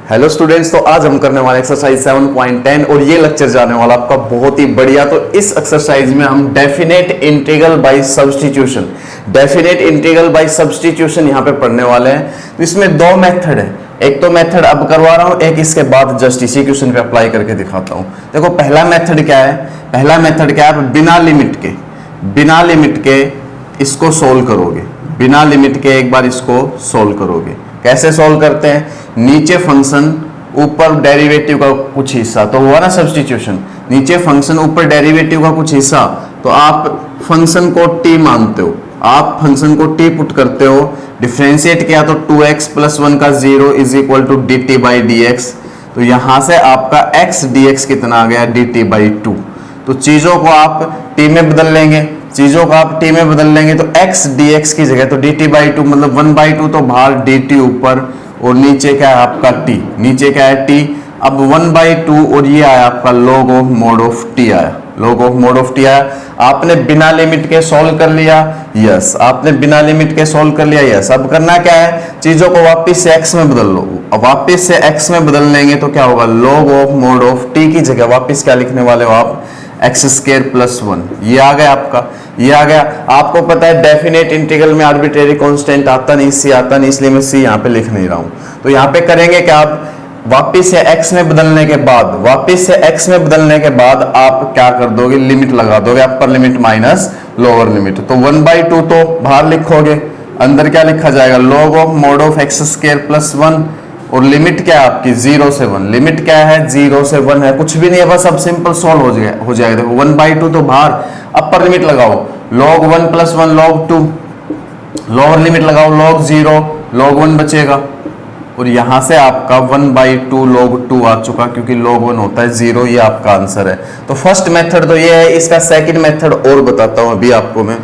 Hello students, तो आज हम करने वाले एक्सरसाइज 7.10 और ये लेक्चर जाने वाला आपका बहुत ही बढ़िया। तो इस एक्सरसाइज में हम डेफिनेट इंटीग्रल बाय सब्स्टिट्यूशन यहाँ पे पढ़ने वाले हैं। तो इसमें दो मेथड है, एक तो मेथड अब करवा रहा हूँ, एक इसके बाद जस्ट इसी क्वेश्चन पे अप्लाई करके दिखाता हूँ। देखो पहला मेथड क्या है, आप बिना लिमिट के इसको सोल्व करोगे, बिना लिमिट के एक बार इसको सोल्व करोगे। कैसे सोल्व करते हैं, नीचे फंक्शन ऊपर डेरिवेटिव का कुछ हिस्सा, तो हुआ ना सब्स्टिट्यूशन, नीचे फंक्शन ऊपर डेरिवेटिव का कुछ हिस्सा, तो आप फंक्शन को t मानते हो, आप फंक्शन को t पुट करते हो, डिफरेंशिएट किया तो 2x + 1 का 0 इज इक्वल टू dt/dx। तो यहां से आपका x dx कितना आ गया, dt/2। तो चीजों को आप t में बदल लेंगे, तो x dx की जगह तो dt/2 मतलब 1/2, तो बाहर dt ऊपर और नीचे क्या है आपका t, नीचे क्या है t। अब 1/2 और ये आया आपका log of mod of t आया, आपने बिना लिमिट के सॉल्व कर लिया, यस, अब करना क्या है, चीजों को वापस से x में बदल लो। अब वापस से x में बदल लेंगे तो क्या होगा, log of mod of t की जगह वापस क्या लिखने वाले हो आप, x² + 1। ये आ गया आपका, आपको पता है डेफिनेट इंटीग्रल में आर्बिट्रेरी कांस्टेंट आता नहीं, इसलिए मैं c यहाँ पे लिख नहीं रहा हूँ। तो यहाँ पे करेंगे क्या, आप वापिस से x में बदलने के बाद आप क्या कर दोगे, लिमिट लगा दोगे, अपर लिमिट माइनस लोअर लिमिट। तो 1/2 तो बाहर लिखोगे, अंदर क्या लिखा जाएगा, log of mod of x² + 1, और लिमिट क्या है आपकी 0 से 1, लिमिट क्या है 0 से 1 है, कुछ भी नहीं है, बस अब सिंपल सॉल्व हो जाएगा। देखो 1/2 तो बाहर, अपर लिमिट लगाओ log 1 + 1 log 2, लोअर लिमिट लगाओ log 0 log 1 बचेगा, और यहां से आपका 1/2 log 2 आ चुका, क्योंकि log 1 होता है 0, ये आपका आंसर है। तो फर्स्ट मेथड तो ये है, इसका सेकंड मेथड और बताता हूं अभी आपको मैं।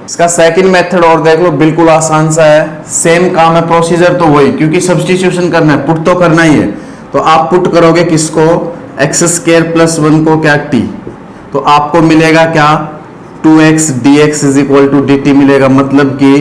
इसका सेकंड मेथड और देख लो, बिल्कुल आसान सा है, सेम काम है, प्रोसीजर तो वही, क्योंकि सब्स्टिट्यूशन करना है, पुट तो करना ही है। तो आप पुट करोगे किसको, x² + 1 को क्या t, तो आपको मिलेगा क्या 2x dx = dt मिलेगा, मतलब कि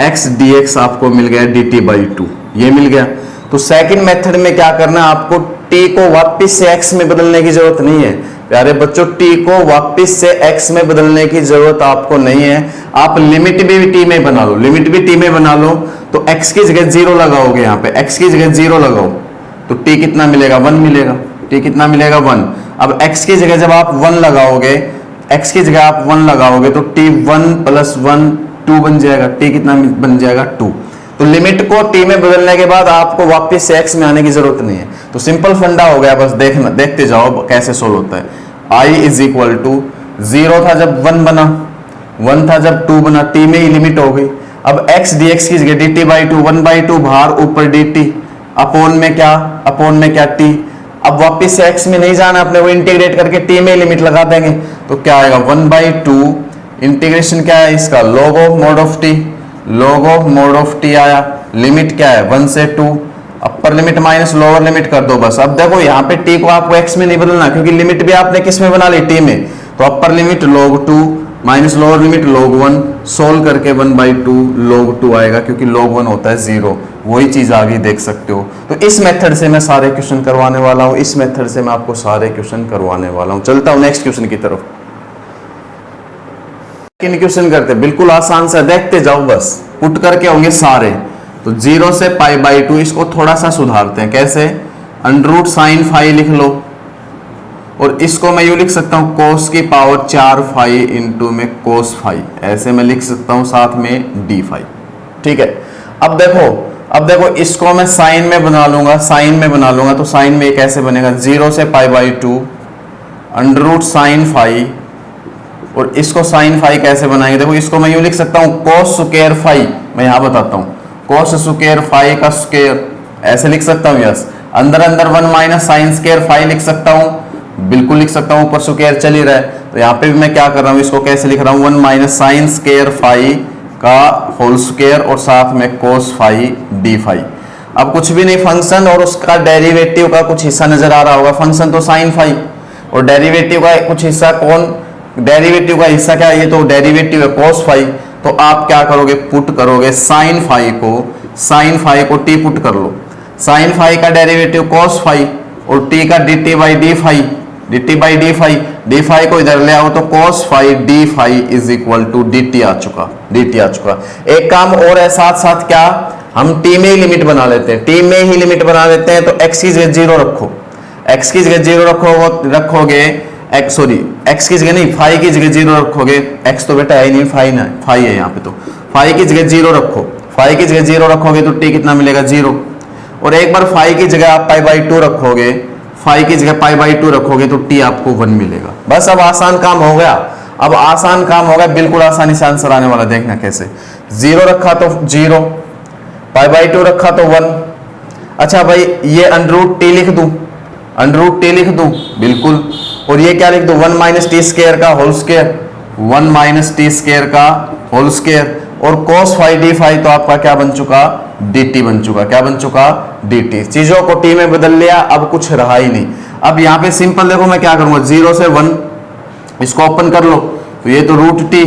x dx आपको मिल गया dt/2, ये मिल गया। तो सेकंड मेथड में क्या करना है, आपको t को वापस से x में बदलने की जरूरत नहीं है प्यारे बच्चों, t को वापस से x में बदलने की जरूरत आपको नहीं है। आप लिमिट भी t में बना लो, तो x की जगह 0 लगाओगे, यहाँ पे x की जगह 0 लगाओ तो t कितना मिलेगा, 1 मिलेगा, t 1। अब x की जगह जब आप 1 लगाओगे, तो t 1 + 1 2 बन जाएगा, t कितना बन जाएगा 2। तो लिमिट को t में बदलने के बाद आपको वापस से x में आने की जरूरत नहीं है। तो सिंपल फंडा हो गया, बस देखते जाओ कैसे सोल्व होता है। i = 0 था जब 1 बना, 1 था जब 2 बना, t में ही लिमिट हो गई। अब x dx की जगह dt/2, 1/2 बाहर, ऊपर dt, अपॉन में क्या t। अब वापस से x में नहीं जाना, अपने वो इंटीग्रेट करके t में लिमिट लगा देंगे, तो क्या आएगा 1/2, इंटीग्रेशन क्या है इसका, log of mod of t आया, लिमिट क्या है 1 से 2, अपर लिमिट माइनस लोअर लिमिट कर दो बस। अब देखो यहाँ पे t को आपको x में नहीं बदलना, क्योंकि लिमिट भी आपने किस में बना ली, t में। तो upper limit log 2 minus lower limit log 1, solve करके 1/2 log 2 आएगा, क्योंकि log 1 होता है 0। वही चीज आगे देख सकते हो। तो इस मेथड से मैं सारे क्वेश्चन करवाने वाला हूँ, चलता हूँ नेक्स्ट क्वेश्चन की तरफ। क्वेश्चन करते, बिल्कुल आसान सा, देखते जाओ, बस पुट करके होंगे सारे। तो 0 से π/2, इसको थोड़ा सा सुधारते हैं, कैसे, √sin φ लिख लो, और इसको मैं यूं लिख सकता हूं cos की पावर 4 φ इंटू में cos φ, ऐसे मैं लिख सकता हूं, साथ में d φ, ठीक है। अब देखो इसको मैं साइन में बना लूंगा, तो साइन में कैसे बनेगा, 0 से π/2 √sin φ, और इसको sin φ कैसे बनाएंगे, देखो इसको मैं यूं लिख सकता हूं cos² φ, मैं यहां बताता हूं, cos² φ का स्क्वायर, ऐसे लिख सकता हूं, यस, अंदर 1 - sin² φ लिख सकता हूं, बिल्कुल लिख सकता हूं, ऊपर स्क्वायर चल ही रहा है। तो यहाँ पे भी मैं क्या कर रहा हूं, इसको कैसे लिख रहा हूं, 1 - sin² φ का होल स्क्वायर, और साथ में cos φ d φ। अब कुछ भी नहीं, फंक्शन और उसका डेरिवेटिव का कुछ हिस्सा नजर आ रहा होगा, फंक्शन तो sin φ और डेरिवेटिव का कुछ हिस्सा डेरिवेटिव का हिस्सा क्या है, ये तो डेरिवेटिव है cos φ। तो आप क्या करोगे, पुट करोगे sin φ को t पुट कर लो, साइन फाई का डेरिवेटिव कॉस फाई और टी का D T by D phi, D T by D phi, D phi को इधर ले आओ तो cos phi D phi is equal to D T आ चुका, डी टी आ चुका। एक काम और है साथ साथ, क्या हम टी में ही लिमिट बना लेते हैं, टी में ही लिमिट बना लेते हैं। तो एक्स की जगह 0 रखो, एक्स की जगह 0 रखोगे, एक्स सॉरी एक्स की जगह नहीं फाई की जगह 0 रखोगे, एक्स तो बेटा है ही नहीं, फाई ना फाई है यहाँ पे, तो फाई की जगह 0 रखो, फाई की जगह 0 रखोगे तो टी कितना मिलेगा 0। और एक बार फाई की जगह आप पाई बाई 2 रखोगे, फाई की जगह पाई बाई 2 रखोगे तो टी आपको 1 मिलेगा। बस अब आसान काम हो गया, अब आसान काम हो गया, बिल्कुल आसानी से आंसर आने वाला। देखना कैसे, 0 रखा तो 0, पाई बाई 2 रखा तो 1। अच्छा भाई ये अंडररूट टी लिख दूं, अंडररूट टी लिख दूं, बिल्कुल। और ये क्या लिख दूं, 1 माइनस टी स्क्वायर का whole square, 1 minus t square का होल स्क्वायर। और cos फाई डी फाई तो आपका क्या बन चुका, dt बन चुका, क्या बन चुका, dt। चीजों को t में बदल लिया, अब कुछ रहा ही नहीं। अब यहाँ पे सिंपल देखो मैं क्या करूंगा, 0 से 1 इसको ओपन कर लो तो ये तो रूट टी,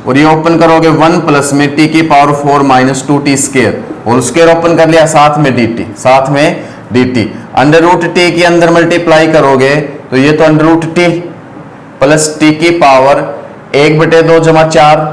और ये ओपन करोगे 1 प्लस में टी की power 4 minus 2t square, whole square open कर लिया, साथ में dt, साथ में dt। अंडर रूट टी के अंदर मल्टीप्लाई करोगे तो ये तो under root t plus t की पावर 1/2 जमा 4,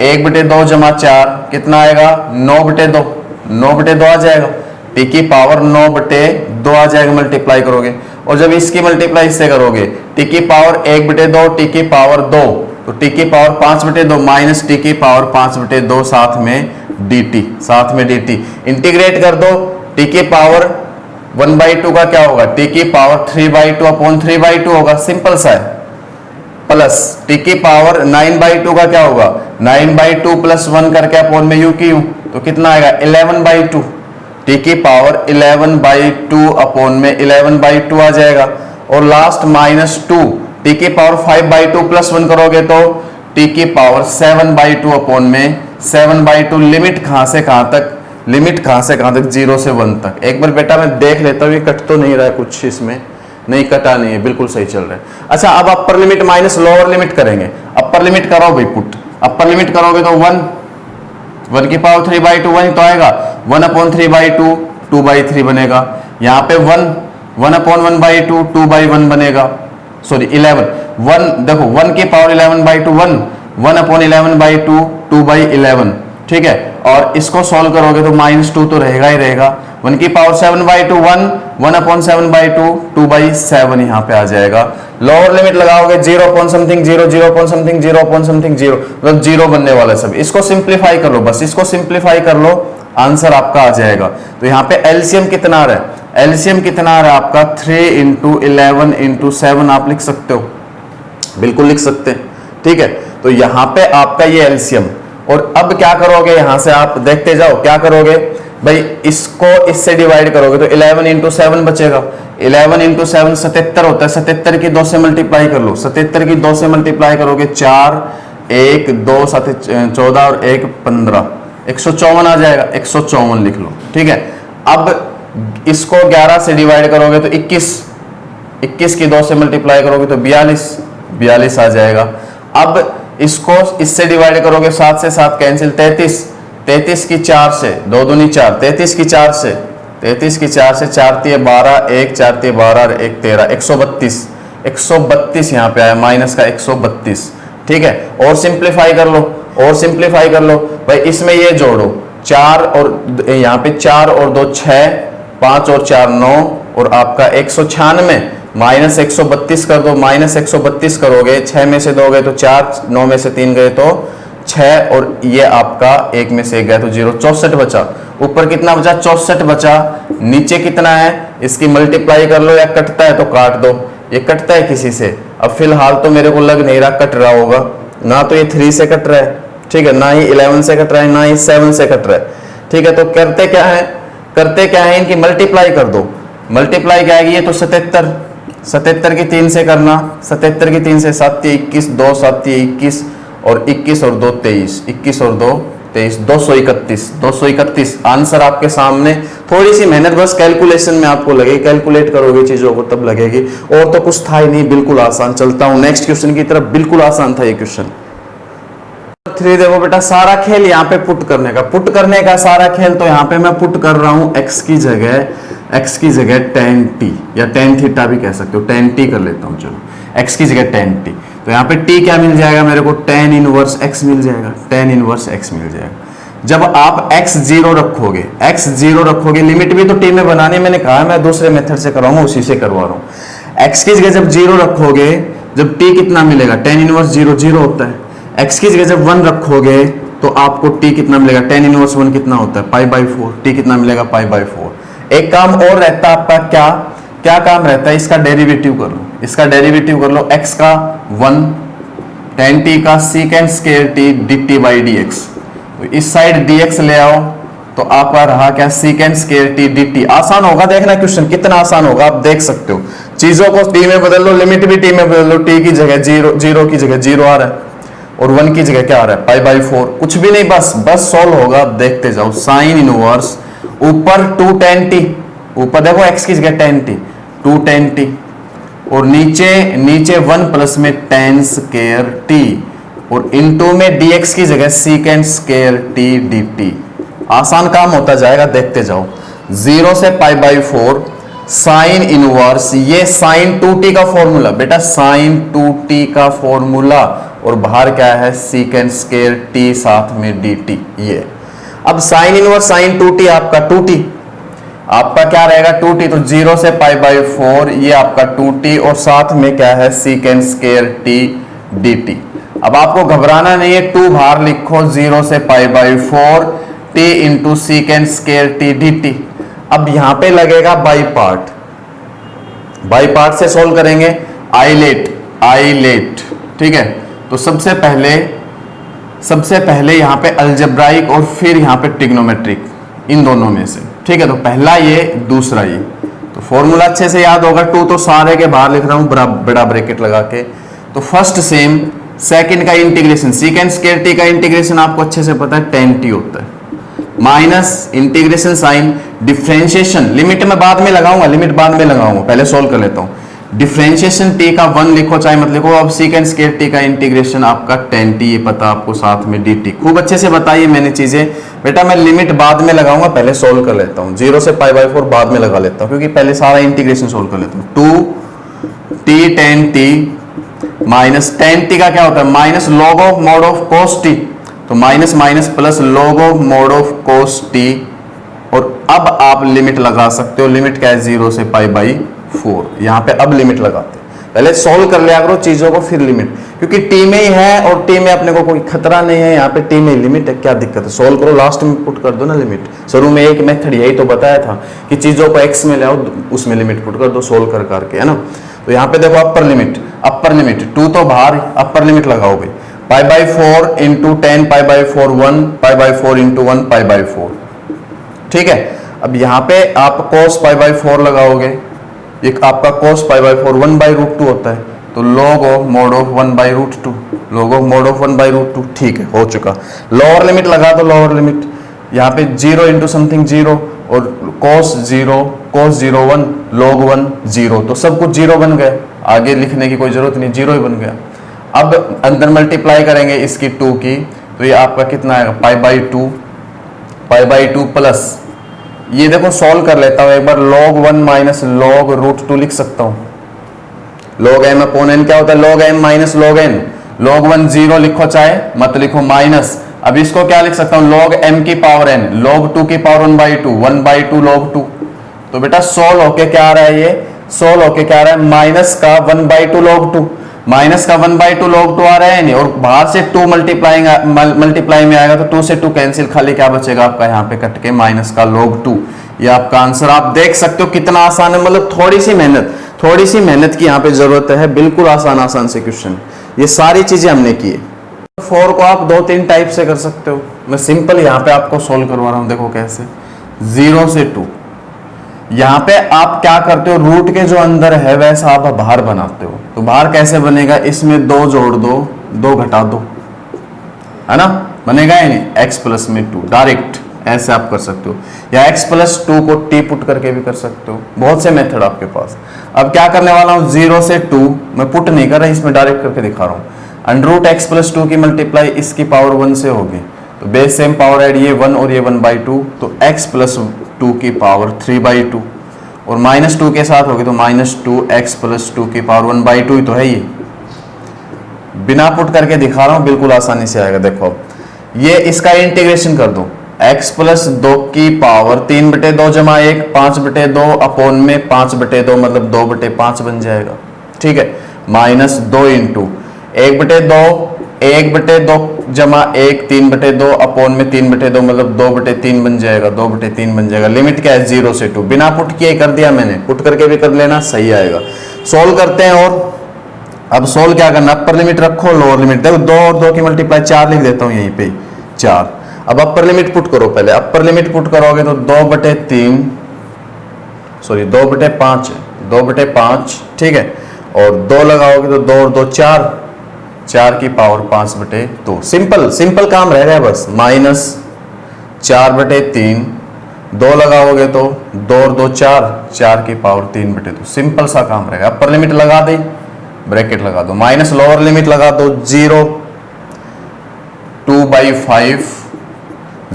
1/2 जमा 4 कितना आएगा, 9/2, 9/2 आ जाएगा, टी की पावर 9/2 आ जाएगा, मल्टीप्लाई करोगे। और जब इसकी मल्टीप्लाई इससे करोगे, टी की पावर 1/2, टी की पावर 2, तो टी की पावर 5/2 माइनस टी की पावर 5/2, साथ में dt, साथ में dt। इंटीग्रेट कर दो, टी की पावर 1/2 का क्या होगा, टी की पावर 3/2 अपॉन 3/2 होगा, सिंपल सा है। प्लस टी की पावर 9/2 का क्या होगा, 9/2 प्लस 1 करके अपॉन में यू की यू, तो कितना आएगा 11/2, टी की पावर 11/2 अपॉन में 11/2 आ जाएगा। और लास्ट माइनस 2, टी की पावर 5/2 प्लस 1 करोगे तो टी की पावर 7/2 अपॉन में 7/2। लिमिट कहां से कहां तक, लिमिट कहां से कहां तक, 0 से 1 तक। एक बार बेटा मैं देख लेता हूँ, ये कट तो नहीं रहा है कुछ इसमें, नहीं कटा नहीं है, बिल्कुल सही चल रहा है। अच्छा अब upper limit minus lower limit करेंगे। अपर लिमिट करो भाई पुट, अपर लिमिट करोगे तो 1 की पावर 3/2 1 तो आएगा, 1/3/2 2/3 बनेगा। यहाँ पे 1 अपॉन 1/2 2/1 बनेगा, सॉरी 11, 1 देखो 1 की पावर 11/2 1 अपॉन 11/2 2/11, ठीक है। और इसको सॉल्व करोगे तो -2 तो रहेगा ही रहेगा, 1 की पावर 7/2 1 अपॉन 7/2 2/7 यहाँ पे आ जाएगा। लोअर लिमिट लगाओगे 0 upon something 0, 0 upon something 0 upon something 0, मतलब 0 बनने वाला सब। इसको सिंप्लीफाई कर लो, बस इसको सिंप्लीफाई कर लो, आंसर आपका आ जाएगा। तो यहाँ पे एलसीएम कितना आ रहा है, एलसीएम कितना आ रहा है आपका 3 × 11 × 7 आप लिख सकते हो, बिल्कुल लिख सकते हैं, ठीक है। तो यहाँ पे आपका ये एलसीएम। और अब क्या करोगे, यहां से आप देखते जाओ क्या करोगे भाई, इसको इससे डिवाइड करोगे तो 11 × 7 बचेगा, 11 × 7 77 होता है, 77 की 2 से मल्टीप्लाई कर लो, 77 की 2 से मल्टीप्लाई करोगे 4 1 2 7 14 और 1 15, 154 आ जाएगा, 154 लिख लो, ठीक है। अब इसको 11 से डिवाइड करोगे तो 21 की 2 से मल्टीप्लाई करोगे तो 42 आ जाएगा। अब इसको इससे डिवाइड करोगे 7 से 7 कैंसिल, 33 की 4 से 2 दूनी 4, 33 की 4 से 4 3 12, 1 4 3 12 और 1 13, 132 यहाँ पे आया, माइनस का 132, ठीक है। और सिंप्लीफाई कर लो, और सिंप्लीफाई कर लो भाई, इसमें ये जोड़ो 4 और यहाँ पे 4 और 2 6, 5 और 4 9, और आपका 196 माइनस 132 कर दो, माइनस 132 करोगे, 6 में से 2 गए तो 4, 9 में से 3 गए तो 6, और ये आपका 1 में से 1 गया तो 0, 64 बचा। ऊपर कितना बचा, 64 बचा। नीचे कितना है, इसकी मल्टीप्लाई कर लो, या कटता है तो काट दो, ये कटता है किसी से। अब फिलहाल तो मेरे को लग नहीं रहा कट रहा होगा, ना तो ये 3 से कट रहा है, ठीक है, ना ही 11 से कट रहा है, ना ही 7 से कट रहा है, ठीक है। तो करते क्या है, इनकी मल्टीप्लाई कर दो। मल्टीप्लाई क्या आएगी, ये तो 77 की 3 से करना, 77 की 3 से 7 21, 2 7 21, और 21 और 2 23, 21 और 2 23, 231 आंसर आपके सामने। थोड़ी सी मेहनत बस कैलकुलेशन में आपको लगेगी, कैलकुलेट करोगे चीजों को तब लगेगी, और तो कुछ था ही नहीं, बिल्कुल आसान। चलता हूं नेक्स्ट क्वेश्चन की तरफ, बिल्कुल आसान था ये क्वेश्चन। 3 देखो बेटा, सारा खेल यहाँ पे पुट करने का सारा खेल, तो यहाँ पे मैं पुट कर रहा हूं x की जगह x की जगह tan t या tan थीटा भी कह सकते हो, tan t कर लेता हूँ, चलो x की जगह tan t, तो यहाँ पे t क्या मिल जाएगा मेरे को, tan इनवर्स x मिल जाएगा, tan इनवर्स x मिल जाएगा। जब आप x जीरो रखोगे, लिमिट भी तो t में बनानी, मैंने कहा मैं दूसरे मेथड से कराऊंगा, उसी से करवा रहा हूँ। x की जगह जब जीरो रखोगे, जब t कितना मिलेगा, tan इनवर्स जीरो जीरो होता है। x की जगह जब 1 रखोगे तो आपको t कितना मिलेगा, tan इनवर्स 1 कितना होता है, π/4, t कितना मिलेगा, π/4। एक काम और रहता है आपका, क्या काम रहता है, इसका डेरिवेटिव कर लो, इसका डेरिवेटिव कर लो, x का 1 tan t का secant square t dt/dx, तो इस साइड dx ले आओ तो आपका रहा क्या, secant square t dt। आसान होगा, देखना क्वेश्चन कितना आसान होगा, आप देख सकते हो। चीजों को t में बदल लो, लिमिट भी t में बदल लो, t की जगह जीरो की जगह जीरो आ रहा है और 1 की जगह क्या आ रहा है, π/4, कुछ भी नहीं, बस सॉल्व होगा, देखते जाओ। साइन इनवर्स ऊपर 2 tan t, ऊपर देखो x की जगह tan t 2 tan t, और नीचे 1 प्लस में tan स्क्वायर t, और इनटू में dx की जगह secant स्क्वायर t dt। आसान काम होता जाएगा, देखते जाओ। 0 से π/4 साइन इनवर्स, ये साइन 2t का फॉर्मूला बेटा, साइन 2t का फॉर्मूला, और बाहर क्या है, secant स्क्वायर t साथ में dt। ये अब साइन इनवर्स साइन 2t आपका 2t, आपका क्या रहेगा 2t, तो 0 से π/4 ये आपका 2t, और साथ में क्या है, secant स्क्वायर t dt। अब आपको घबराना नहीं है, 2 बाहर लिखो, 0 से π/4 t into secant square t dt। अब यहां पे लगेगा बाई पार्ट से सोल्व करेंगे, आइलेट, ठीक है। तो सबसे पहले यहां पे अलजेब्राइक और फिर यहां पे ट्रिग्नोमेट्रिक, इन दोनों में से, ठीक है। तो पहला ये, दूसरा ये, तो फॉर्मूला अच्छे से याद होगा। 2 तो सारे के बाहर लिख रहा हूं बड़ा ब्रैकेट लगा के। तो फर्स्ट सेम, सेकंड का इंटीग्रेशन, secant स्क्वायर t का इंटीग्रेशन आपको अच्छे से पता है tan t होता है, minus integration sine, differentiation, limit में बाद में लगाऊंगा, पहले सोल्व कर लेता हूं। डिफरेंशिएशन t का 1 लिखो चाहे मत लिखो, अब secant स्क्वायर t का इंटीग्रेशन आपका tan t, ये पता आपको, साथ में dt। खूब अच्छे से बताइए मैंने चीजें बेटा, मैं लिमिट बाद में लगाऊंगा, पहले सोल्व कर लेता हूं। 0 से π/4 बाद में लगा लेता हूं, क्योंकि पहले सारा इंटीग्रेशन सोल्व कर लेता हूं। 2t tan t minus tan t का क्या होता है, minus log of mod of cos t, तो minus minus plus log of mod of cos t, और अब आप लिमिट लगा सकते हो, लिमिट क्या है, 0 से π/4, यहाँ पे अब लिमिट लगाते हैं। पहले सॉल्व कर लिया करो चीजों को, फिर लिमिट, क्योंकि t में ही है और t में अपने को कोई खतरा नहीं है, यहाँ पे t में लिमिट है, क्या दिक्कत है, सॉल्व करो, लास्ट में पुट कर दो ना लिमिट। शुरू में एक मेथड यही तो बताया था कि चीजों को x में ले आओ, उसमें लिमिट पुट कर दो, सोल्व कर करके, है ना। तो यहाँ पे देखो अपर लिमिट 2 तो बाहर, अपर लिमिट लगाओ भाई, π/4 इंटू 10 π/4 1 π/4 इंटू 1 π/4, ठीक है। अब यहाँ पे आप cos π/4 लगाओगे, ये आपका cos π/4 1/√2 होता है, तो log of mod of 1/√2, log of mod of 1/√2, ठीक है, हो चुका। लोअर लिमिट लगा दो, लोअर लिमिट यहाँ पे 0 इंटू समथिंग 0, और cos 0 1 log 1 0, तो सब कुछ 0 बन गया, आगे लिखने की कोई जरूरत नहीं, 0 ही बन गया। अब अंदर मल्टीप्लाई करेंगे इसकी 2 की, तो ये आपका कितना आएगा, π/2 प्लस, ये देखो सॉल्व कर लेता हूं एक बार, log 1 माइनस log √2 लिख सकता हूं। log m अपॉन n क्या होता है, log m minus log n, log 1 0 लिखो चाहे मत लिखो, माइनस, अब इसको क्या लिख सकता हूं, log m की पावर n, log 2 की पावर 1/2 log 2। तो बेटा सोल्व होके क्या आ रहा है, ये सोल्व होके क्या आ रहा है, माइनस का 1/2 log 2, माइनस का 1/2 log 2 आ रहा है नहीं, और बाहर से 2 मल्टीप्लाई में आएगा, तो 2 से 2 कैंसिल, खाली क्या बचेगा आपका यहाँ पे कट के, माइनस का log 2। ये आपका आंसर, आप देख सकते हो कितना आसान है, मतलब थोड़ी सी मेहनत की यहाँ पे जरूरत है, बिल्कुल आसान से क्वेश्चन, ये सारी चीजें हमने की है। 4 को आप 2-3 टाइप से कर सकते हो, मैं सिंपल यहाँ पे आपको सोल्व करवा रहा हूँ, देखो कैसे। 0 से 2, यहाँ पे आप क्या करते हो, रूट के जो अंदर है वैसा आप बाहर बनाते हो, तो बाहर कैसे बनेगा, इसमें 2 जोड़ दो, 2 घटा दो, है ना, बनेगा या नहीं, x प्लस में 2, डायरेक्ट ऐसे आप कर सकते हो, या x प्लस 2 को t पुट करके भी कर सकते हो, बहुत से मेथड आपके पास। अब क्या करने वाला हूँ, 0 से 2 मैं पुट नहीं कर रहा, इसमें डायरेक्ट करके दिखा रहा हूँ। √x प्लस 2 की मल्टीप्लाई इसकी पावर 1 से होगी, तो बेस सेम पावर ऐड, ये 1 और ये 1/2, तो x प्लस 2 की पावर 3/2। और -2 के साथ होगी तो -2x + 2 की पावर 1/2 ही तो है ये। बिना पुट करके दिखा रहा हूं, बिल्कुल आसानी से आएगा। देखो ये इसका इंटीग्रेशन कर दो, x + 2 की पावर 3/2 जमा 1 5/2 अपॉन में 5/2 मतलब 2/5 बन जाएगा। ठीक है, -2 इंटू 1/2 जमा 1 3/2 अपॉन में 3/2 मतलब 2/3 बन जाएगा, 2/3 बन जाएगा। लिमिट क्या है 0 से 2, बिना पुट किए कर दिया मैंने, पुट करके भी कर लेना, सही आएगा। सोल्व करते हैं। और अब सोल्व क्या करना, अपर लिमिट रखो, लोअर लिमिट देखो, 2 और 2 की मल्टीप्लाई 4 लिख देता हूं यहीं पे 4। अब अपर लिमिट पुट करो, पहले अपर लिमिट पुट करोगे तो 2/5, ठीक है, और 2 लगाओगे तो 2 और 2 4, 4 की पावर 5/2। सिंपल काम रह गया बस, -4/3, 2 लगाओगे तो 2 और 2 4, 4 की पावर 3/2। सिंपल सा काम रहेगा। अपर लिमिट लगा दी, ब्रैकेट लगा दो, माइनस लोअर लिमिट लगा दो 0, 2/5,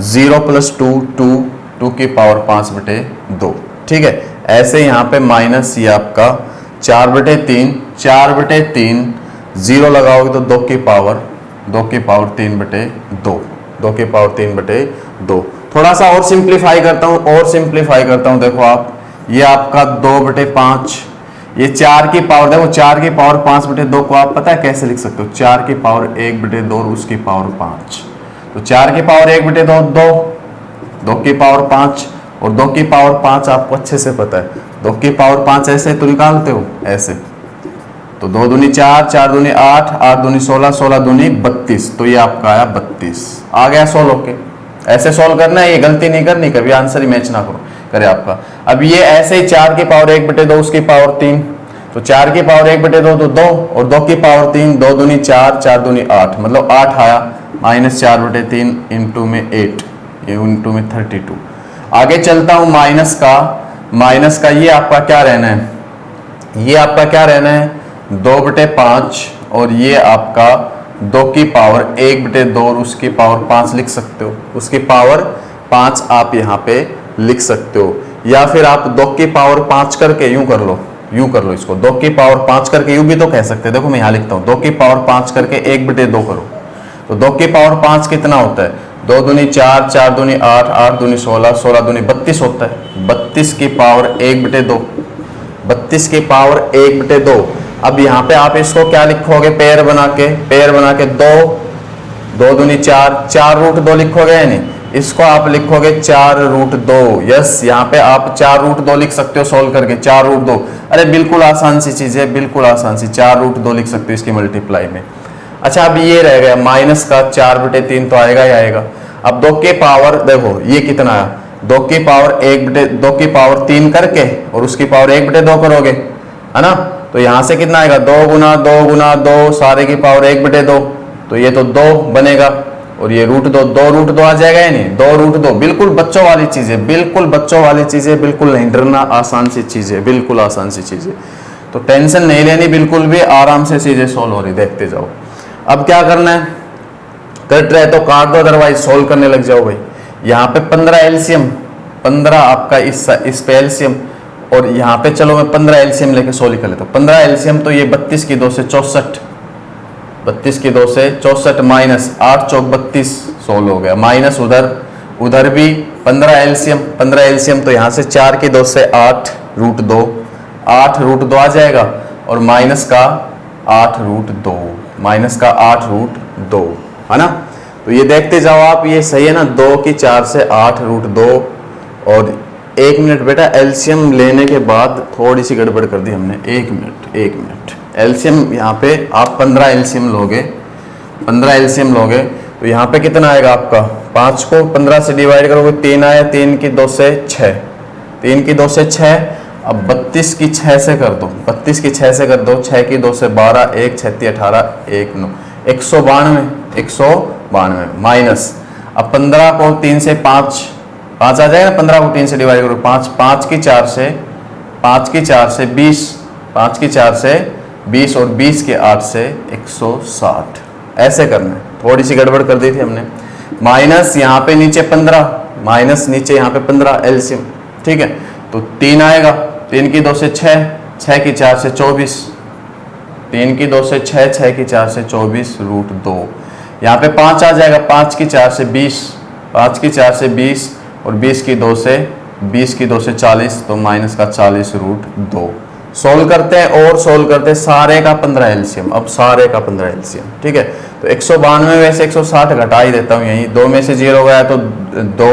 0 + 2 2, 2 की पावर 5/2। ठीक है, ऐसे यहाँ पे माइनस ये आपका 4/3, 4/3, 0 लगाओगे तो 2 की पावर 3/2, 2 की पावर 3/2। थोड़ा सा और सिंप्लीफाई करता हूँ, देखो आप, ये आपका 2/5, ये 4 की पावर, देखो 4 की पावर 5/2 को आप पता है कैसे लिख सकते हो, 4 की पावर 1/2 और उसकी पावर 5। तो 4 की पावर 1/2 2, 2 की पावर 5 और 2 की पावर 5 आपको अच्छे से पता है, 2 की पावर 5 ऐसे तो निकालते हो ऐसे, तो 2 दूनी 4, 4 दूनी 8, 8 दूनी 16, 16 दूनी 32, तो ये आपका आया 32। आ गया सोल्व होके। ऐसे सोल्व करना है, ये गलती नहीं करनी, कभी आंसर ही मैच ना करो करे आपका। अब ये ऐसे ही 4 की पावर 1/2 उसकी पावर 3, तो 4 की पावर 1/2 तो 2 और 2 की पावर 3, 2 दूनी 4, 4 दूनी 8 मतलब 8 आया, -4/3 इंटू में 8, ये इंटू में 32। आगे चलता हूं, माइनस का ये आपका क्या रहना है, ये आपका क्या रहना है 2/5 और ये आपका 2 की पावर 1/2 और उसकी पावर 5 लिख सकते हो, उसकी पावर 5 आप यहाँ पे लिख सकते हो, या फिर आप 2 की पावर 5 करके यूं कर लो इसको, 2 की पावर 5 करके यूं भी तो कह सकते हैं। देखो मैं यहाँ लिखता हूँ 2 की पावर 5 करके 1/2 करो, तो 2 की पावर 5 कितना होता है, 2 दूनी 4, 4 दूनी 8, 8 दूनी 16, 16 दूनी 32 होता है, 32 की पावर 1/2, 32 की पावर 1/2। अब यहाँ पे आप इसको क्या लिखोगे, पेयर बना के 2 दूनी 4, 4√2 लिखोगे या नहीं, इसको आप लिखोगे 4√2। यस, यहाँ पे आप 4√2 लिख सकते हो सोल्व करके, 4√2। अरे बिल्कुल आसान सी चीज है, बिल्कुल आसान सी, 4√2 लिख सकते हो इसकी मल्टीप्लाई में। अच्छा अब ये रह गया माइनस का 4/3 तो आएगा ही आएगा। अब 2 की पावर देखो ये कितना आया, 2 की पावर 2 की पावर 3 करके और उसकी पावर 1/2 करोगे, है ना, तो यहां से कितना आएगा 2 गुना 2 सारे की पावर 1/2, तो ये तो 2 बनेगा और ये √2 आ जाएगा या नहीं, 2√2। बिल्कुल बच्चों वाली चीज है, बिल्कुल बच्चों वाली चीज है, बिल्कुल नहीं डरना, आसान सी चीज है, बिल्कुल आसान सी चीज है, तो टेंशन नहीं लेनी बिल्कुल भी, आराम से चीजें सोल्व हो रही, देखते जाओ। अब क्या करना है, कट रहे तो काट दो, अदरवाइज सोल्व करने लग जाओ भाई। यहाँ पे 15 एलसीएम, 15 आपका इस पे एलसीएम, और यहाँ पे चलो मैं 15 एलसीएम लेके सोल्व कर लेता हूँ। 15 एलसीएम तो ये 32 की 2 से 64, 32 की 2 से 64 माइनस 8 चौक 32 सोल्व हो गया, माइनस उधर भी 15 एलसीएम तो यहाँ से 4 की 2 से 8√2, 8√2 आ जाएगा और माइनस का 8√2, है ना। तो ये देखते जाओ आप, ये सही है ना, 2 की 4 से 8√2। और 1 मिनट बेटा, एलसीएम लेने के बाद थोड़ी सी गड़बड़ कर दी हमने, 1 मिनट। एलसीएम यहाँ पे आप 15 एलसीएम लोगे तो यहाँ पे कितना आएगा आपका, 5 को 15 से डिवाइड करोगे 3 आया, 3 की 2 से 6, 3 की 2 से 6। अब 32 की 6 से कर दो, 32 की 6 से कर दो, 6 की 2 से 12, 1 6 18, 1 9, 192 माइनस। अब 15 को 3 से 5 आ जाएगा ना, 15 को 3 से डिवाइड करो 5, 5 की 4 से 20, 5 की 4 से 20 और 20 के 8 से 160, ऐसे करना है। थोड़ी सी गड़बड़ कर दी थी हमने, माइनस यहाँ पे नीचे 15, माइनस नीचे यहाँ पे 15 एलसीएम, ठीक है, तो 3 आएगा 3 की 2 से 6, 6 की 4 से 24, 3 की 2 से 6, 6 की 4 से 24 रूट 2। यहाँ पे 5 आ जाएगा, 5 की 4 से 20, 5 की 4 से 20 और 20 की 2 से 40, तो माइनस का 40 रूट 2। सोल्व करते हैं और सोल्व करते हैं सारे का 15 एलसीएम। अब सारे का 15 एलसीएम, ठीक है। तो 192 में से 160 घटा ही देता हूँ यहीं, 2 में से 0 गया तो 2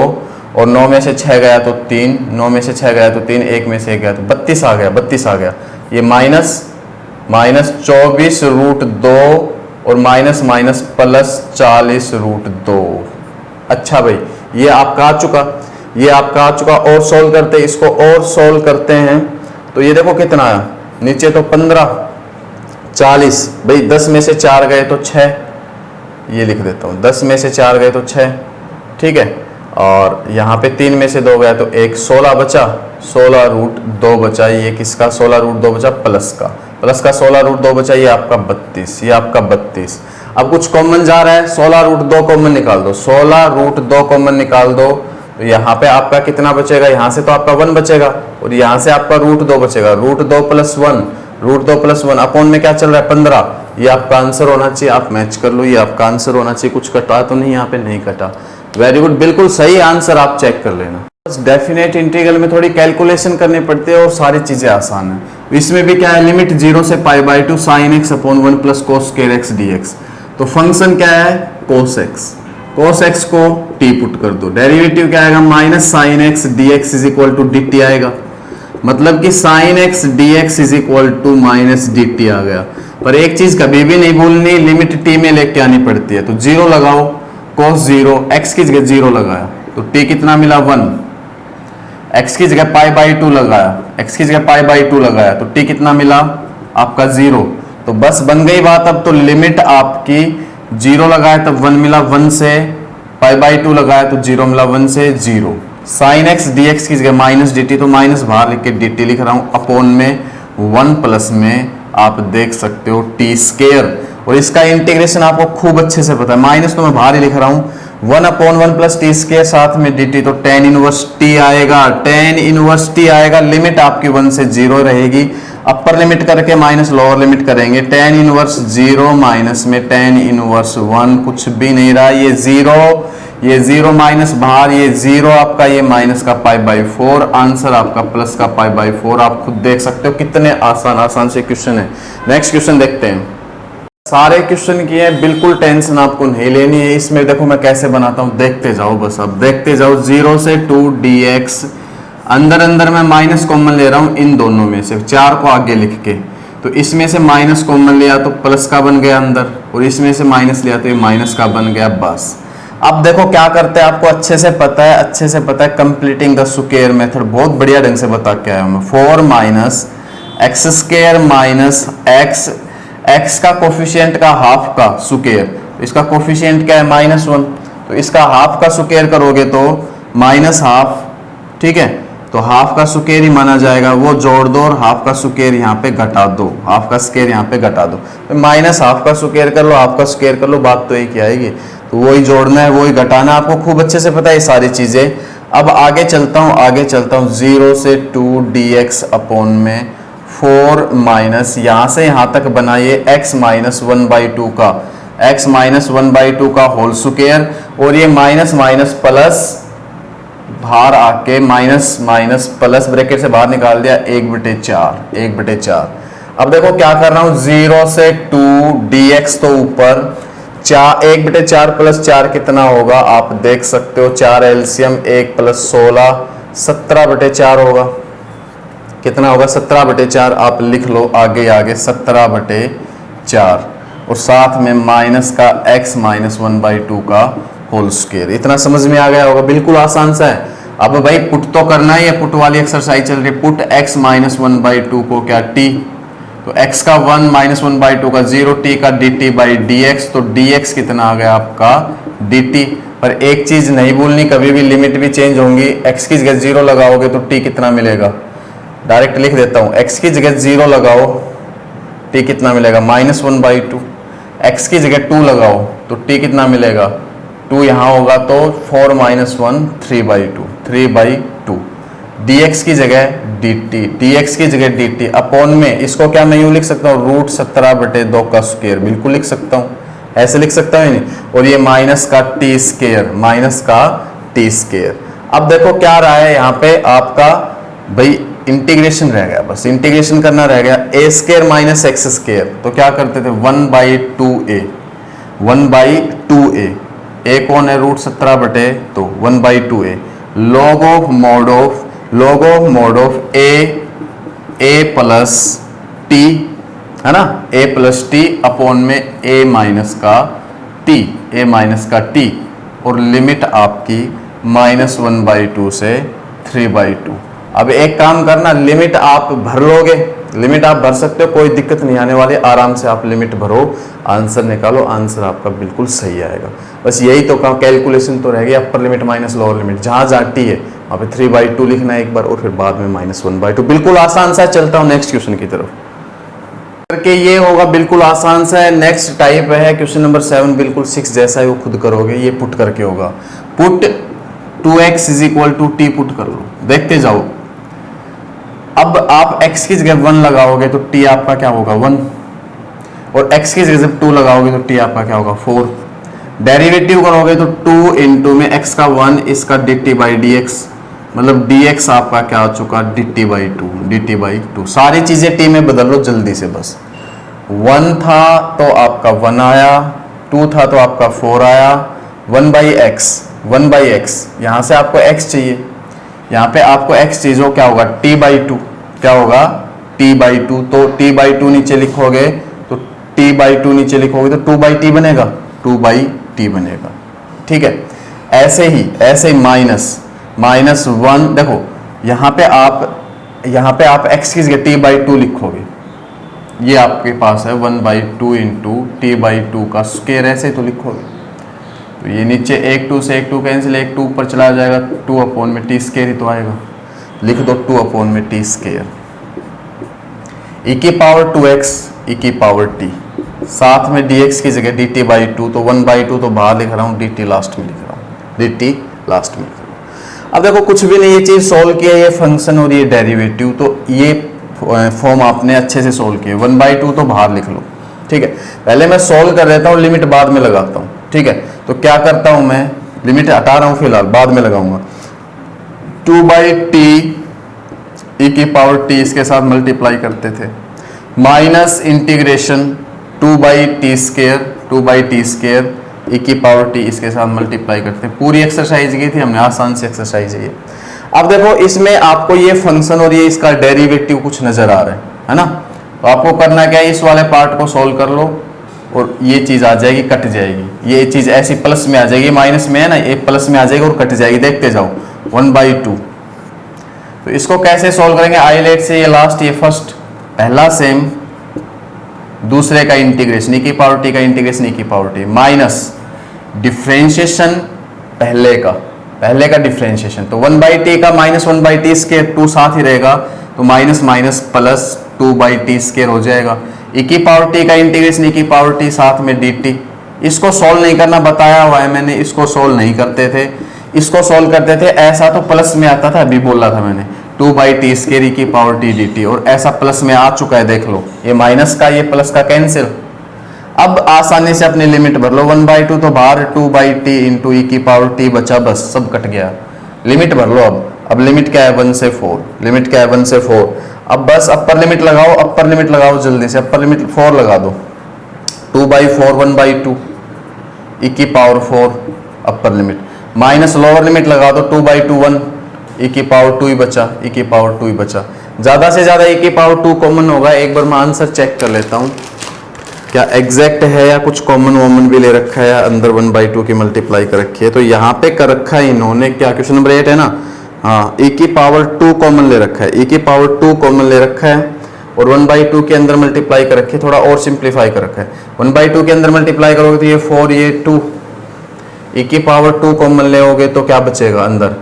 और 9 में से 6 गया तो 3, 9 में से 6 गया तो 3, 1 में से 1 गया तो 32 आ गया, 32 आ गया। ये माइनस 24 रूट 2 और माइनस प्लस 40 रूट 2। अच्छा भाई, ये आपका आ चुका, ये आपका आ चुका। और सोल्व करते हैं इसको, और सोल्व करते हैं तो ये देखो कितना आया, नीचे तो 15, 40 भाई, 10 में से 4 गए तो 6, ये लिख देता हूँ, 10 में से 4 गए तो 6, ठीक है। और यहाँ पे 3 में से 2 गया तो 1, 16 बचा, 16 रूट 2 बचा। ये किसका 16 रूट 2 बचा? प्लस का 16 रूट 2 बचा, ये आपका 32, ये आपका 32। अब कुछ कॉमन जा रहा है, 16 रूट 2 कॉमन निकाल दो, 16 रूट 2 कॉमन निकाल दो, तो यहाँ पे आपका कितना बचेगा? यहाँ से तो आपका 1 बचेगा और यहाँ से आपका रूट 2 बचेगा, root 2 plus 1, root 2 plus 1 upon में क्या चल रहा है? 15। ये आपका आंसर होना चाहिए, आप मैच कर लो, ये आपका आंसर होना चाहिए। कुछ कटा तो नहीं? यहाँ पे नहीं कटा, वेरी गुड, बिल्कुल सही आंसर, आप चेक कर लेना। बस डेफिनेट इंटीग्रल में थोड़ी कैलकुलेशन करनी पड़ती है और सारी चीजें आसान है। इसमें भी क्या है, लिमिट 0 से π/2 sin x upon 1 plus cos square x dx। तो फंक्शन क्या है? cos x, cos x को t पुट कर दो, डेरिवेटिव क्या आएगा? Minus sine x dx is equal to dt आएगा, मतलब कि sin x dx is equal to minus dt आ गया। पर एक चीज कभी भी नहीं भूलनी, लिमिट t में लेके आनी पड़ती है। तो 0 लगाओ, cos 0, x की जगह 0 लगाया तो t कितना मिला? 1, x की जगह π/2 लगाया, x की जगह π/2 लगाया तो t कितना मिला? आपका 0। तो बस बन गई बात। अब तो लिमिट आपकी 0 लगाया तब 1 मिला, 1 से π/2 लगाया तो 0 मिला, 1 से 0। साइन एक्स dx की जगह माइनस dt, तो माइनस बाहर लिख के dt लिख रहा हूं, अपॉन में 1 प्लस में आप देख सकते हो t स्क्वायर। और इसका इंटीग्रेशन आपको खूब अच्छे से पता है, माइनस तो मैं बाहर ही लिख रहा हूं, 1 अपॉन 1 प्लस टी स्क्वायर साथ में dt, तो tan इनवर्स t आएगा, tan इनवर्स t आएगा। लिमिट आपकी 1 से 0 रहेगी, अपर लिमिट करके माइनस लोअर लिमिट करेंगे, tan इनवर्स 0 माइनस में tan इनवर्स 1, कुछ भी नहीं रहा, ये 0 माइनस बाहर, ये 0 आपका, ये माइनस का π/4, आंसर आपका प्लस का π/4। आप खुद देख सकते हो कितने आसान से क्वेश्चन है। नेक्स्ट क्वेश्चन देखते हैं। सारे क्वेश्चन किए हैं, बिल्कुल टेंशन आपको नहीं लेनी है। इसमें देखो मैं कैसे बनाता हूँ, देखते जाओ, बस अब देखते जाओ। 0 से 2 dx, अंदर मैं माइनस कॉमन ले रहा हूँ इन दोनों में से, 4 को आगे लिख के, तो इसमें से माइनस कॉमन लिया तो प्लस का बन गया अंदर, और इसमें से माइनस लिया तो ये माइनस का बन गया, बस। अब देखो क्या करते हैं, आपको अच्छे से पता है, कंप्लीटिंग द स्क्वायर मेथड बहुत बढ़िया ढंग से बता के आया हूं मैं। 4 minus x square minus x का कोफिशिएंट का हाफ का स्क्वायर, तो इसका कोफिशिएंट क्या है? -1, तो इसका हाफ का स्क्वायर करोगे तो माइनस हाफ, ठीक है, तो हाफ का स्क्वायर ही माना जाएगा, वो जोड़ दो और हाफ का स्क्वायर यहाँ पे घटा दो, हाफ का स्क्वायर यहाँ पे घटा दो, तो माइनस हाफ का स्क्वायर कर लो, हाफ का स्क्वायर कर लो, बात तो एक ही आएगी। तो वही जोड़ना है, वही घटाना, आपको खूब अच्छे से पता है ये सारी चीजें। अब आगे चलता हूँ, 0 से 2 dx अपॉन में 4 माइनस, यहाँ से यहाँ तक बनाइए x माइनस 1/2 का, x माइनस 1/2 का होल स्क्वायर, और ये माइनस माइनस प्लस बाहर आके माइनस प्लस ब्रैकेट से बाहर निकाल दिया, 1/4। अब देखो क्या कर रहा हूँ, 0 से 2 dx तो ऊपर 1/4 प्लस 4 कितना होगा? आप देख सकते हो, 4 एलसीएम, 1 प्लस 16, 17/4 होगा। कितना होगा? 17/4। आप लिख लो आगे 17/4, और साथ में माइनस का x माइनस 1/2 का होल स्क्वायर। इतना समझ में आ गया होगा, बिल्कुल आसान सा है। अब भाई पुट तो करना ही है, पुट वाली एक्सरसाइज चल रही है। पुट x माइनस 1/2 को क्या? t, तो x का 1 माइनस 1/2 का 0, t का dt बाई dx, तो dx कितना आ गया आपका? dt। पर एक चीज नहीं भूलनी, कभी भी लिमिट भी चेंज होंगी, x की जगह 0 लगाओगे तो t कितना मिलेगा? डायरेक्ट लिख देता हूं, x की जगह 0 लगाओ, t कितना मिलेगा? -1/2। x की जगह 2 लगाओ तो t कितना मिलेगा? 2 यहाँ होगा तो 4 - 1 3/2। dx की जगह dt, dx की जगह dt अपॉन में इसको क्या मैं यूं लिख सकता हूँ, रूट 17/2 का स्क्वायर, बिल्कुल लिख सकता हूँ, ऐसे लिख सकता हूँ नहीं। और ये माइनस का टी स्क्वायर, माइनस का टी स्क्वायर। अब देखो क्या रहा है यहाँ पे आपका भाई, इंटीग्रेशन रह गया, बस इंटीग्रेशन करना रह गया। A square minus x square, तो क्या करते थे 1/2a, 1/2a, ए कौन है root 17/2, 1/2a log of mod of A plus t, है ना, a प्लस टी अपॉन में a माइनस का टी, और लिमिट आपकी -1/2 से 3/2। अब एक काम करना, लिमिट आप भर लोगे, लिमिट आप भर सकते हो, कोई दिक्कत नहीं आने वाली, आराम से आप लिमिट भरो, आंसर निकालो, आंसर आपका बिल्कुल सही आएगा। बस यही तो कैलकुलेशन तो रहेगी, अपर लिमिट माइनस लोअर लिमिट, जहां जहां टी है वहां पे 3/2 लिखना है एक बार, और फिर बाद में -1/2। बिल्कुल आसान सा। चलता हूं नेक्स्ट क्वेश्चन की तरफ करके, ये होगा बिल्कुल आसान सा है। नेक्स्ट टाइप है क्वेश्चन नंबर 7, बिल्कुल 6 जैसा है, वो खुद करोगे, ये पुट करके होगा। पुट 2x = t पुट कर लो, देखते जाओ। अब आप x की जगह 1 लगाओगे तो t आपका क्या होगा 1, और x की जगह जब 2 लगाओगे तो t आपका क्या होगा 4। डेरिवेटिव करोगे तो 2 इंटू में x का 1, इसका dt/dx, मतलब dx आपका क्या हो चुका dt/2। सारी चीजें t में बदल लो जल्दी से, बस 1 था तो आपका 1 आया, 2 था तो आपका 4 आया, 1/x, यहां से आपको x चाहिए, यहाँ पे आपको x चीज हो, क्या होगा t/2, क्या होगा t/2। तो t/2 नीचे लिखोगे तो t/2 नीचे लिखोगे तो 2/t बनेगा, 2/t बनेगा, ठीक है। ऐसे ही -1, देखो यहाँ पे आप x की जगह t/2 लिखोगे, ये आपके पास है 1/2 इंटू t/2 का स्क्वायर, ऐसे तो लिखोगे। तो ये नीचे 1 2 से 1 2 कैंसिल, 1 2 ऊपर चला जाएगा, 2 अपॉन में टी स्क्वायर ही तो आएगा, लिख दो 2 अपॉन में टी स्क्वायर, e⁻²x e⁻t, साथ में dx की जगह dt/2, तो 1/2 तो बाहर लिख रहा हूँ, dt लास्ट में लिख रहा हूँ, dt लास्ट में लिख रहा हूँ। अब देखो कुछ भी नहीं, ये चीज सोल्व किया, ये फंक्शन और ये डेरिवेटिव, तो ये फॉर्म आपने अच्छे से सोल्व किया। 1/2 तो बाहर लिख लो, ठीक है। पहले मैं सोल्व कर देता हूँ, लिमिट बाद में लगाता हूँ, ठीक है। तो क्या करता हूं मैं, लिमिट हटा रहा हूं फिलहाल, बाद में लगाऊंगा। 2/t e⁻t, इसके साथ मल्टीप्लाई करते थे, माइनस इंटीग्रेशन 2/t² e⁻t, इसके साथ मल्टीप्लाई करते हैं। पूरी एक्सरसाइज की थी हमने, आसान सी एक्सरसाइज है ये। अब देखो इसमें आपको ये फंक्शन और ये इसका डेरिवेटिव कुछ नजर आ रहा है ना, तो आपको करना क्या है, इस वाले पार्ट को सोल्व कर लो, और ये चीज आ जाएगी, कट जाएगी, ये चीज ऐसी प्लस में आ जाएगी, माइनस में है ना, ये प्लस में आ जाएगी और कट जाएगी, देखते जाओ 1/2। तो इसको कैसे सोल्व करेंगे, आइलेट से ये लास्ट, ये फर्स्ट, पहला सेम, दूसरे का इंटीग्रेशन e⁻t का इंटीग्रेशन e⁻t, माइनस डिफरेंशिएशन पहले का डिफरेंशिएशन, तो 1/t का -1/t², 2 साथ ही रहेगा, तो माइनस माइनस प्लस 2/t² हो जाएगा। e⁻t का इंटीग्रेशन e⁻t साथ में dt, इसको सोल्व नहीं करना बताया हुआ है मैंने, इसको सोल्व नहीं करते थे, इसको सोल्व करते थे, ऐसा तो प्लस में आता था, अभी बोला था मैंने 2/t² e⁻t dt, और ऐसा प्लस में आ चुका है, देख लो, ये माइनस का ये प्लस का कैंसिल। अब आसानी से अपनी लिमिट भर लो, 1/2 तो बाहर, 2/t इंटू e⁻t बचा, बस सब कट गया, लिमिट भर लो। अब लिमिट क्या है 1 से 4, लिमिट क्या है 1 से 4। अब बस अपर लिमिट लगाओ जल्दी से, अपर लिमिट 4 लगा दो, 2/4 1/2 e⁻4 अपर लिमिट, माइनस लोअर लिमिट लगा दो 2/2 1 e⁻2 ही बचा, ज्यादा से ज्यादा e⁻2 कॉमन होगा। एक बार मैं आंसर चेक कर लेता हूँ क्या एग्जैक्ट है या कुछ कॉमन वॉमन भी ले रखा है, अंदर 1/2 की मल्टीप्लाई कर रखी है, तो यहाँ पे कर रखा है इन्होंने, क्या क्वेश्चन नंबर 8 है ना, हाँ, e⁻2 कॉमन ले रखा है, e⁻2 कॉमन ले रखा है, और 1/2 के अंदर मल्टीप्लाई कर रखी है, थोड़ा और सिंप्लीफाई कर रखा है। 1/2 के अंदर मल्टीप्लाई करोगे तो ये 4 ये 2, e⁻2 कॉमन ले तो क्या बचेगा अंदर,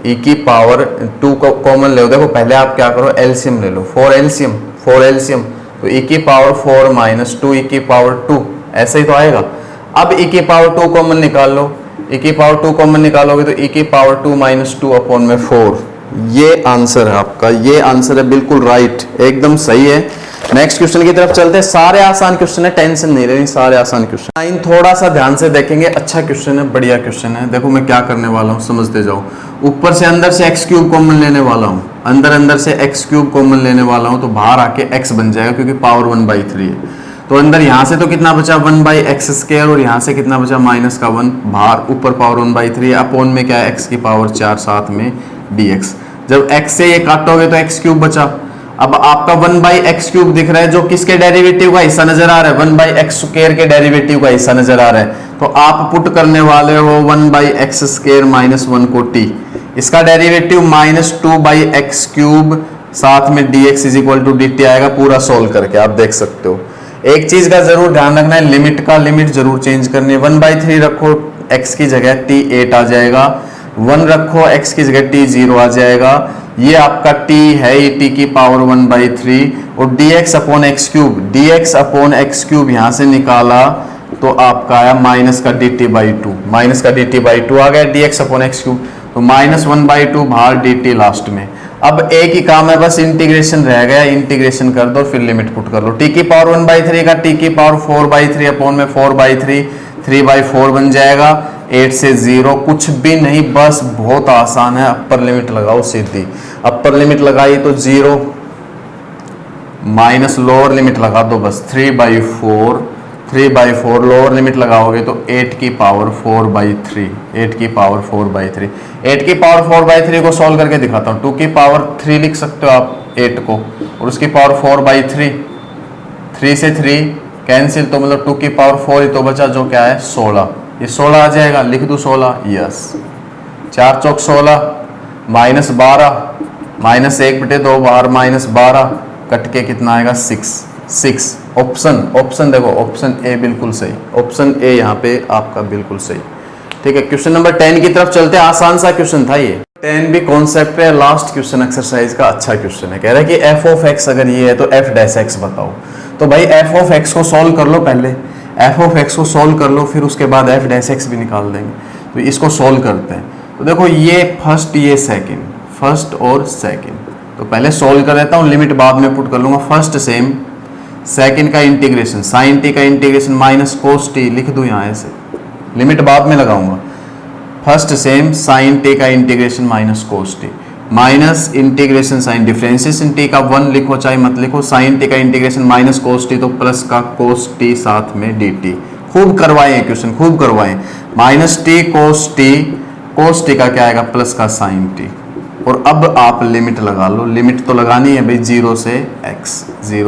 e⁻2 कॉमन ले, देखो पहले आप क्या करो, एलसीएम ले लो, 4 एलसीएम, तो e⁻4 माइनस 2 e⁻2, ऐसे ही तो आएगा। अब e⁻2 कॉमन निकाल लो, e⁻2 कॉमन निकालोगे तो e⁻2 माइनस 2 अपॉन में 4, ये आंसर है आपका, ये आंसर है, बिल्कुल राइट, एकदम सही है। नेक्स्ट क्वेश्चन की तरफ चलते हैं। सारे आसान क्वेश्चन है, टेंशन नहीं लेनी, सारे आसान क्वेश्चन। लाइन थोड़ा सा ध्यान से देखेंगे, अच्छा क्वेश्चन है, बढ़िया क्वेश्चन है। देखो मैं क्या करने वाला हूँ, समझते जाओ। ऊपर से अंदर से एक्स क्यूब कॉमन लेने वाला हूँ, अंदर से एक्स क्यूब कॉमन लेने वाला हूँ, तो बाहर आके एक्स बन जाएगा क्योंकि पावर 1/3 है। तो अंदर यहां से तो कितना बचा 1/x², और यहां से कितना बचा -1, बाहर ऊपर पावर 1/3, अपोन में क्या है एक्स की पावर 4, साथ में dx। जब x से ये काटोगे तो x³ बचा। अब आपका 1/x³ दिख रहा है, जो किसके डेरिवेटिव का हिस्सा नजर आ रहा है, 1/x² के डेरिवेटिव का हिस्सा नजर आ रहा है। तो आप पुट करने वाले हो 1/x² -1 को t, इसका डेरिवेटिव -2/x³ साथ में dx = dt आएगा, पूरा सोल्व करके आप देख सकते हो। एक चीज का जरूर ध्यान रखना है, लिमिट का, लिमिट जरूर चेंज करनी है। 1/3 रखो, x की जगह t 8 आ जाएगा, 1 रखो, x की जगह t 0 आ जाएगा। ये आपका t है, ये t की पावर 1/3, और dx अपॉन x³ यहां से निकाला तो आपका आया माइनस का dt/2, माइनस का dt/2 आ गया, dx अपॉन x³, तो -1/2 बाहर dt लास्ट में। अब एक ही काम है, बस इंटीग्रेशन रह गया, इंटीग्रेशन कर दो, फिर लिमिट पुट कर लो। t की पावर 1/3 का t की पावर 4/3 अपॉन में 4/3, 3/4 बन जाएगा। 8 से 0 कुछ भी नहीं, बस बहुत आसान है। अपर लिमिट लगाओ सीधी, अपर लिमिट लगाई तो 0 माइनस लोअर लिमिट लगा दो, बस 3/4 लोअर लिमिट लगाओगे तो 8 की पावर 4/3, 8 की पावर 4/3, 8 की पावर 4/3 को सॉल्व करके दिखाता हूँ। 2 की पावर 3 लिख सकते हो आप 8 को, और उसकी पावर 4/3, 3 से 3 कैंसिल, तो मतलब 2 की पावर 4 ही तो बचा, जो क्या है 16, ये 16 आ जाएगा, लिख दो 16, यस। 4 चौक 16, -12, -1/2 बाहर -12, कट के कितना आएगा 6। ऑप्शन देखो, ऑप्शन ए बिल्कुल सही, ऑप्शन ए यहाँ पे आपका बिल्कुल सही। ठीक है, क्वेश्चन नंबर 10 की तरफ चलते हैं। आसान सा क्वेश्चन था ये, 10 भी कॉन्सेप्ट है, लास्ट क्वेश्चन एक्सरसाइज का अच्छा क्वेश्चन है। कह रहा है कि f(x) अगर ये है तो f'(x) बताओ। तो भाई f(x) को सॉल्व कर लो, पहले f(x) को सॉल्व कर लो, फिर उसके बाद f'(x) भी निकाल देंगे। तो इसको सॉल्व करते हैं। तो देखो ये फर्स्ट, ये सेकेंड, फर्स्ट और सेकेंड, तो पहले सॉल्व कर देता हूँ, लिमिट बाद में पुट कर लूंगा। फर्स्ट सेम, सेकेंड का इंटीग्रेशन sin t का इंटीग्रेशन माइनस cos t, लिख दूं यहाँ ऐसे, लिमिट बाद में लगाऊंगा। फर्स्ट सेम sin t का integration minus cos t, minus integration sin differentiation t का 1 लिखो चाहे मत लिखो, sin t का इंटीग्रेशन माइनस cos t, तो प्लस का cos t साथ में dt। खूब करवाए क्वेश्चन, खूब करवाए। -t cos t का क्या आएगा, प्लस का sin t। और अब आप लिमिट लगा लो, लिमिट तो लगानी है भाई, 0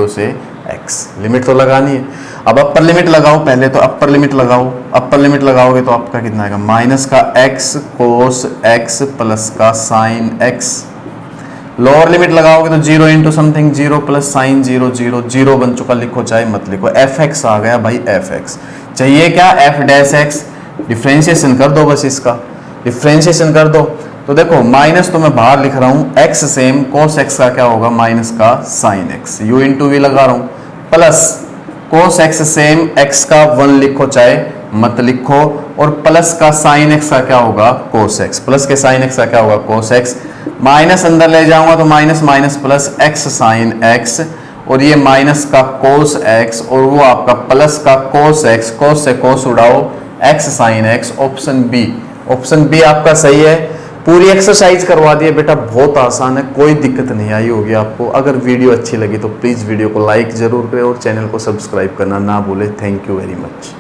से x, लिमिट तो लगानी है। अब अपर लिमिट लगाओ पहले, तो अपर लिमिट लगाओ, अपर लिमिट लगाओगे तो आपका कितना आएगा, माइनस का x cos x प्लस का sin x। लोअर लिमिट लगाओगे तो 0 इंटू समथिंग 0 प्लस साइन 0, 0 बन चुका, लिखो चाहे मत लिखो, fx आ गया भाई, fx। चाहिए क्या, f'(x), डिफ्रेंशिएशन कर दो, बस इसका डिफ्रेंशिएशन कर दो। तो देखो माइनस तो मैं बाहर लिख रहा हूँ, x सेम cos x का क्या होगा, माइनस का sin x, u into v लगा रहा हूँ, plus cos x same x का 1 लिखो चाहे मत लिखो, और प्लस का sin x का क्या होगा, cos x, प्लस के sin x का क्या होगा, cos x। माइनस अंदर ले जाऊंगा तो minus minus plus x sin x, और ये माइनस का cos x, और वो आपका प्लस का cos x, cos से cos उड़ाओ, x sin x। Option B, option B आपका सही है। पूरी एक्सरसाइज करवा दी है बेटा, बहुत आसान है, कोई दिक्कत नहीं आई होगी आपको। अगर वीडियो अच्छी लगी तो प्लीज़ वीडियो को लाइक जरूर करें और चैनल को सब्सक्राइब करना ना भूलें। Thank you very much.